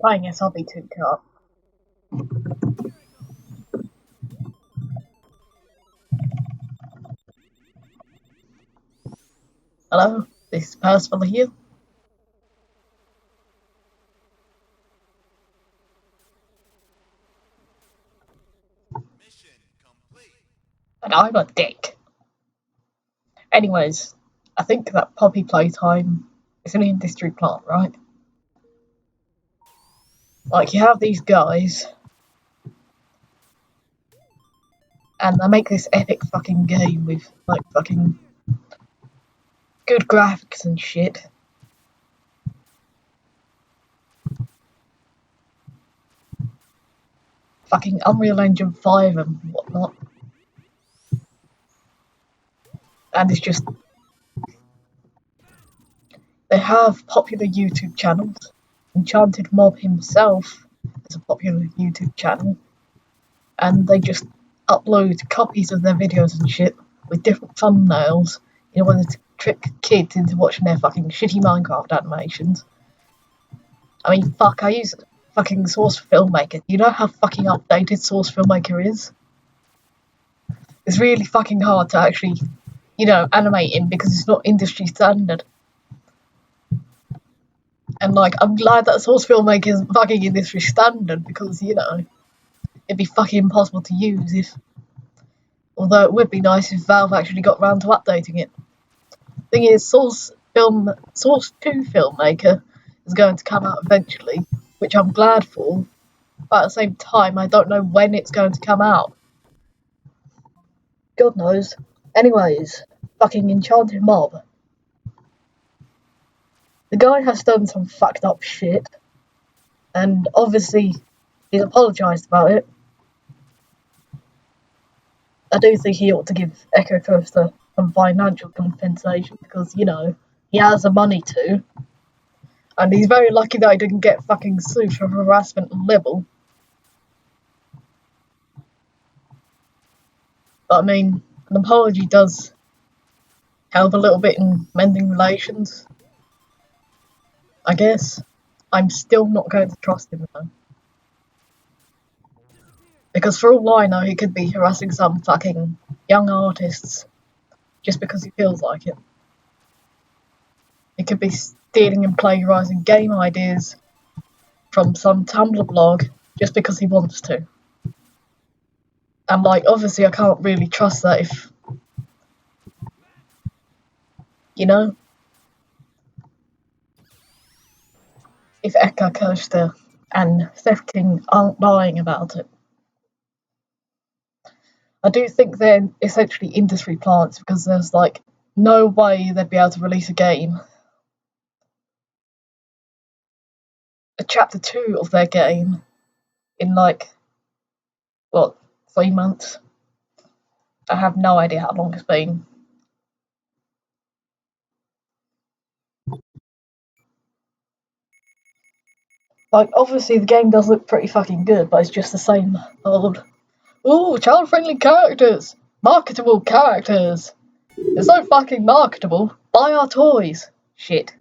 playing SRB2Kart. Hello, this is Percival here. Mission complete. And I'm a dick. Anyways, I think that Poppy Playtime is an industry plant, right? Like, you have these guys, and they make this epic fucking game with, like, fucking good graphics and shit. Fucking Unreal Engine 5 and whatnot. And it's just... They have popular YouTube channels. Enchanted Mob himself is a popular YouTube channel. And they just upload copies of their videos and shit with different thumbnails in order to trick kids into watching their fucking shitty Minecraft animations. I mean, fuck, I use fucking Source Filmmaker. Do you know how fucking updated Source Filmmaker is? It's really fucking hard to actually, animate in because it's not industry standard. And, like, I'm glad that Source Filmmaker is fucking industry standard because, it'd be fucking impossible to use if... Although it would be nice if Valve actually got round to updating it. Thing is, Source 2 Filmmaker is going to come out eventually, which I'm glad for, but at the same time, I don't know when it's going to come out. God knows. Anyways, fucking Enchanted Mob. The guy has done some fucked up shit, and obviously he's apologised about it. I do think he ought to give Echo Coaster some financial compensation because, he has the money to. And he's very lucky that he didn't get fucking sued for harassment and libel. But I mean, an apology does help a little bit in mending relations. I guess. I'm still not going to trust him though. Because for all I know, he could be harassing some fucking young artists just because he feels like it. He could be stealing and plagiarising game ideas from some Tumblr blog just because he wants to. And, like, obviously I can't really trust that if... If Eka Kirster and Theft King aren't lying about it. I do think they're essentially industry plants because there's, like, no way they'd be able to release a game. A chapter 2 of their game in, 3 months? I have no idea how long it's been. Like, obviously the game does look pretty fucking good, but it's just the same old, ooh, child-friendly characters! Marketable characters! They're so fucking marketable! Buy our toys! Shit.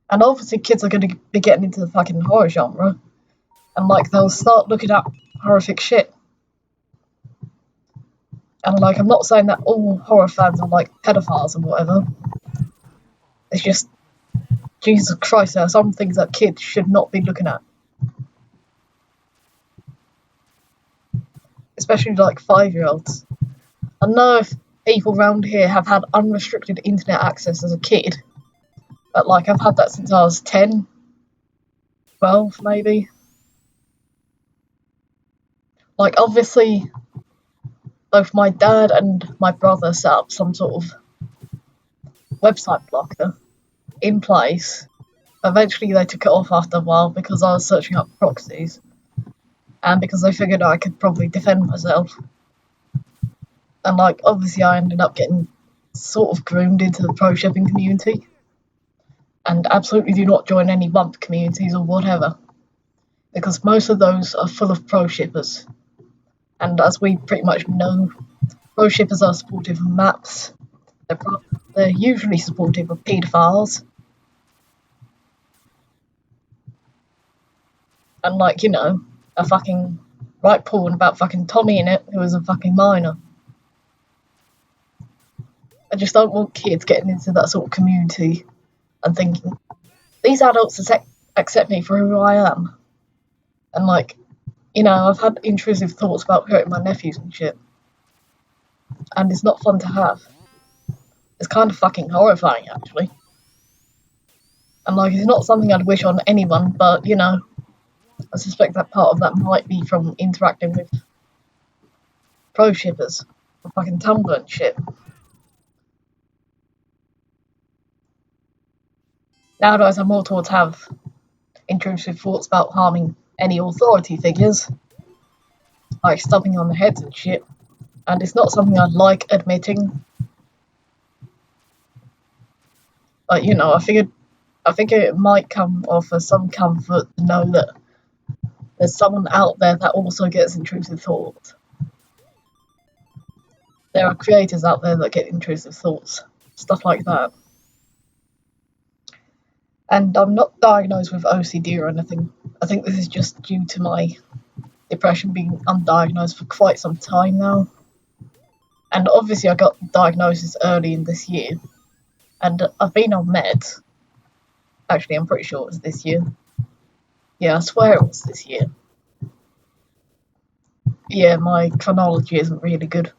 And obviously kids are going to be getting into the fucking horror genre. And, like, they'll start looking at horrific shit. And, like, I'm not saying that all horror fans are, like, pedophiles or whatever. It's just, Jesus Christ, there are some things that kids should not be looking at. Especially, like, 5-year-olds. I know if people around here have had unrestricted internet access as a kid. But, like, I've had that since I was 10, 12, maybe. Like, obviously, both my dad and my brother set up some sort of website blocker in place. Eventually, they took it off after a while because I was searching up proxies. And because they figured I could probably defend myself. And, like, obviously I ended up getting sort of groomed into the pro shipping community. And absolutely do not join any bump communities or whatever. Because most of those are full of pro shippers. And as we pretty much know, pro shippers are supportive of maps. They're usually supportive of paedophiles. and like, you know, a fucking right porn about fucking Tommy in it, who was a fucking minor. I just don't want kids getting into that sort of community and thinking, these adults accept me for who I am. And like, you know, I've had intrusive thoughts about hurting my nephews and shit. And it's not fun to have. It's kind of fucking horrifying, actually. And like, it's not something I'd wish on anyone, but, you know, I suspect that part of that might be from interacting with pro shippers on fucking Tumblr and shit. Nowadays, I'm more towards have intrusive thoughts about harming any authority figures, like stomping on the heads and shit. And it's not something I'd like admitting. But, you know, I think it might come offer some comfort to know that there's someone out there that also gets intrusive thoughts. There are creators out there that get intrusive thoughts, stuff like that. And I'm not diagnosed with OCD or anything. I think this is just due to my depression being undiagnosed for quite some time now. And obviously I got diagnosis early in this year. And I've been on meds. Actually, I'm pretty sure it was this year. Yeah, I swear it was this year. Yeah, my chronology isn't really good.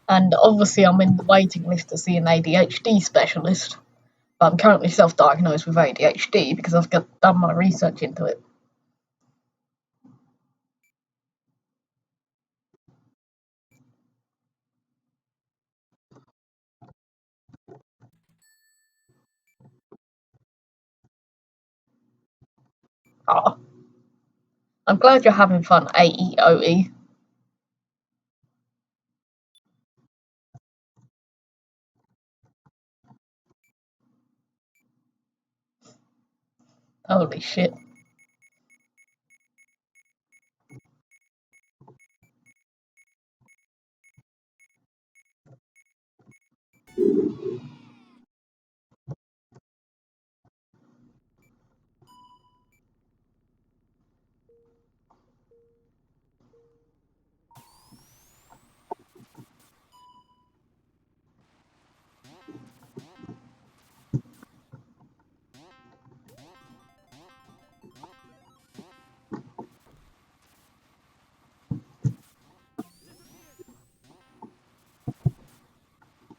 And obviously I'm in the waiting list to see an ADHD specialist. But I'm currently self-diagnosed with ADHD because I've done my research into it. Ah, I'm glad you're having fun, aeoe. Holy shit.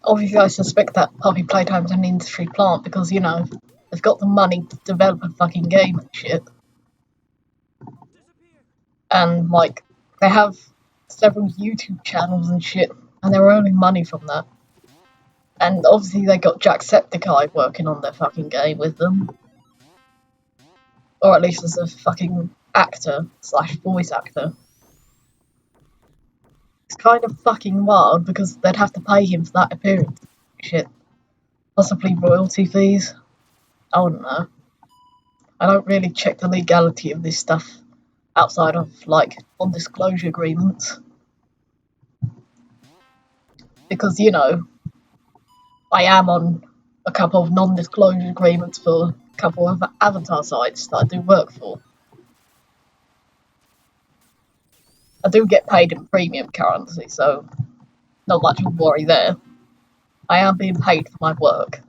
Obviously, I suspect that Puppy Playtime's an industry plant because, you know, they've got the money to develop a fucking game and shit. And, like, they have several YouTube channels and shit, and they're earning money from that. And obviously, they got Jacksepticeye working on their fucking game with them. Or at least as a fucking actor slash voice actor. It's kind of fucking wild because they'd have to pay him for that appearance. Shit. Possibly royalty fees. I wouldn't know. I don't really check the legality of this stuff outside of, like, non-disclosure agreements. Because, you know, I am on a couple of non-disclosure agreements for a couple of avatar sites that I do work for. I do get paid in premium currency, so not much of a worry there. I am being paid for my work.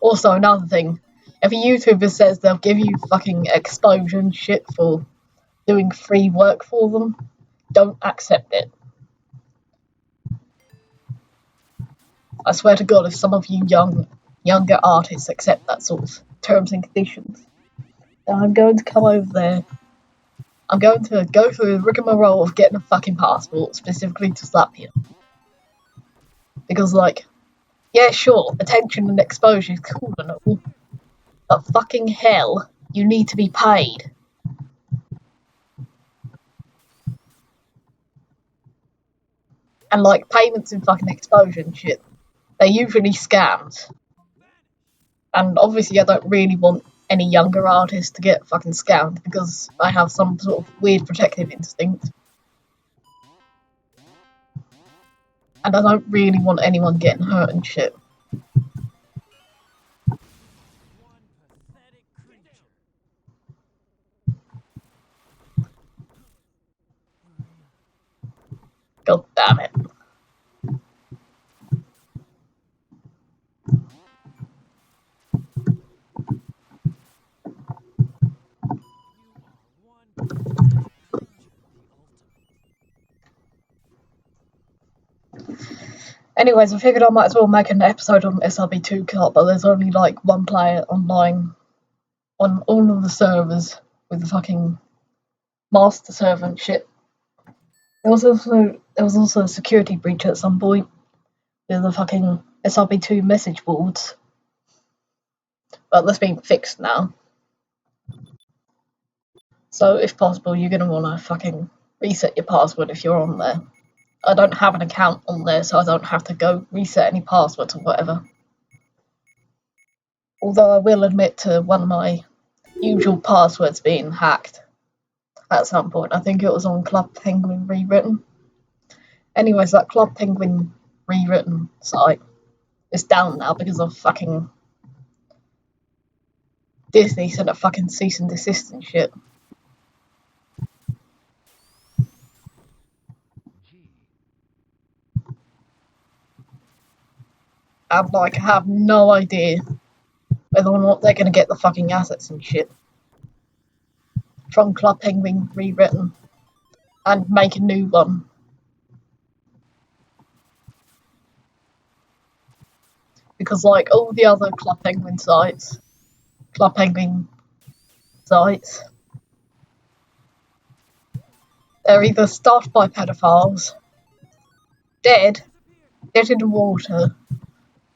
Also, another thing, if a YouTuber says they'll give you fucking exposure and shit for doing free work for them, don't accept it. I swear to God, if some of you younger artists accept that sort of terms and conditions, then I'm going to come over there. I'm going to go through the rigmarole of getting a fucking passport specifically to slap you. Because, like, yeah, sure, attention and exposure is cool and all, but fucking hell, you need to be paid. And, like, payments and fucking exposure and shit, they're usually scams. And obviously I don't really want any younger artists to get fucking scammed because I have some sort of weird protective instinct. And I don't really want anyone getting hurt and shit. God damn it. Anyways, I figured I might as well make an episode on SRB2Kart, but there's only like one player online on all of the servers with the fucking master server and shit. There was also a security breach at some point with the fucking SRB2 message boards, but that's been fixed now. So if possible, you're gonna wanna fucking reset your password if you're on there. I don't have an account on there, so I don't have to go reset any passwords or whatever. Although I will admit to one of my usual passwords being hacked at some point. I think it was on Club Penguin Rewritten. Anyways, that Club Penguin Rewritten site is down now because of fucking Disney sent a fucking cease and desist and shit. And like, I have no idea whether or not they're gonna get the fucking assets and shit from Club Penguin Rewritten and make a new one. Because like all the other Club Penguin sites, they're either staffed by pedophiles, dead in the water,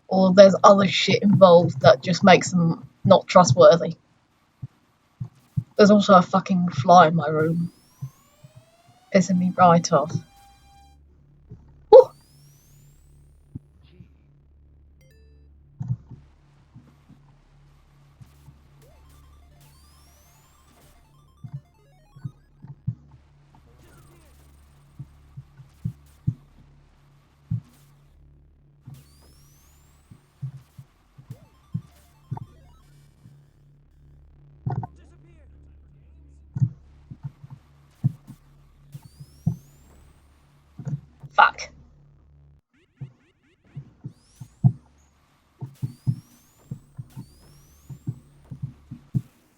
or there's other shit involved that just makes them not trustworthy. There's also a fucking fly in my room, pissing me right off. Woo! Fuck.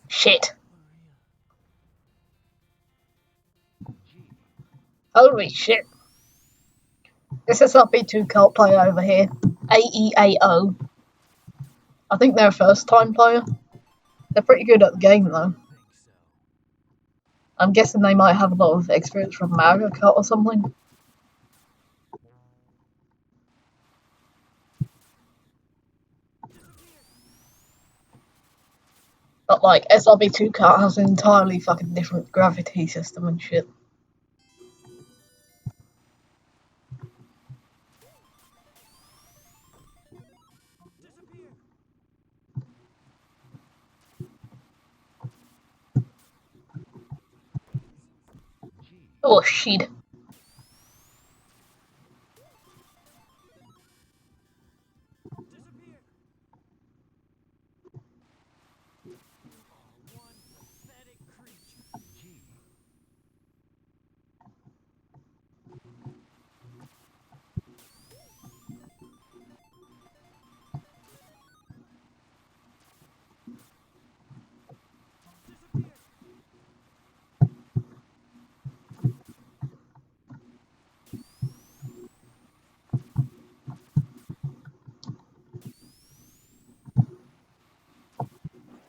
Shit. Holy shit. This SRB2Kart player over here, aeoe. I think they're a first time player. They're pretty good at the game though. I'm guessing they might have a lot of experience from Mario Kart or something. But like, SRB2Kart has an entirely fucking different gravity system and shit. Oh shit.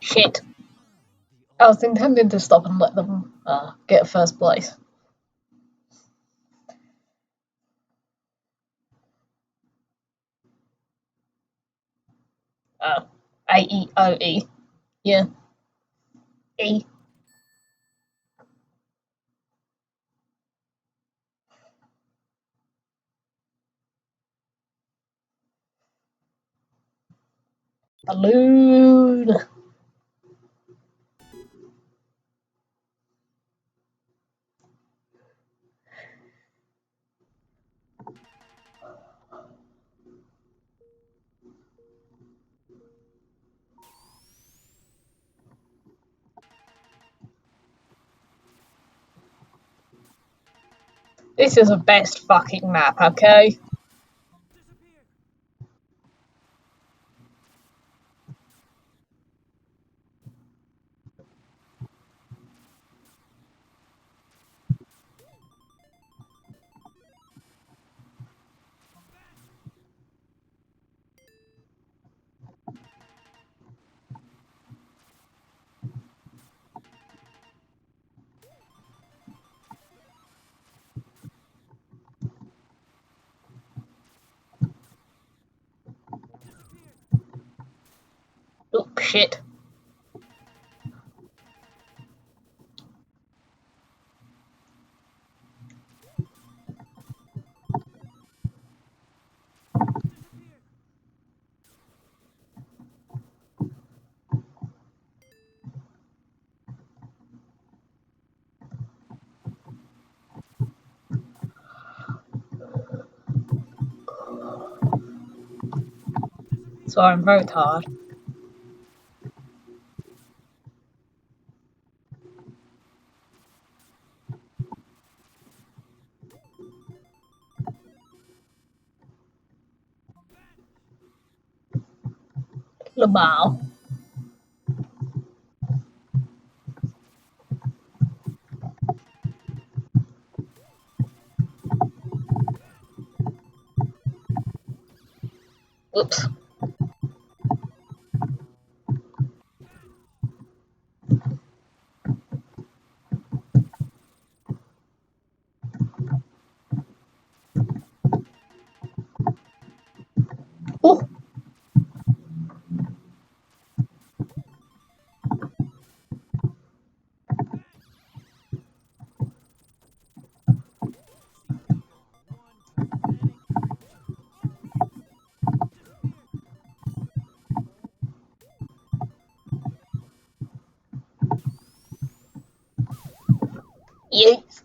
Shit. I was intending to stop and let them get first place. aeoe. Yeah. E. Balloon. This is the best fucking map, okay? Oh, shit. Sorry, I'm very tired. Lamau. Whoops. Oh. Yes.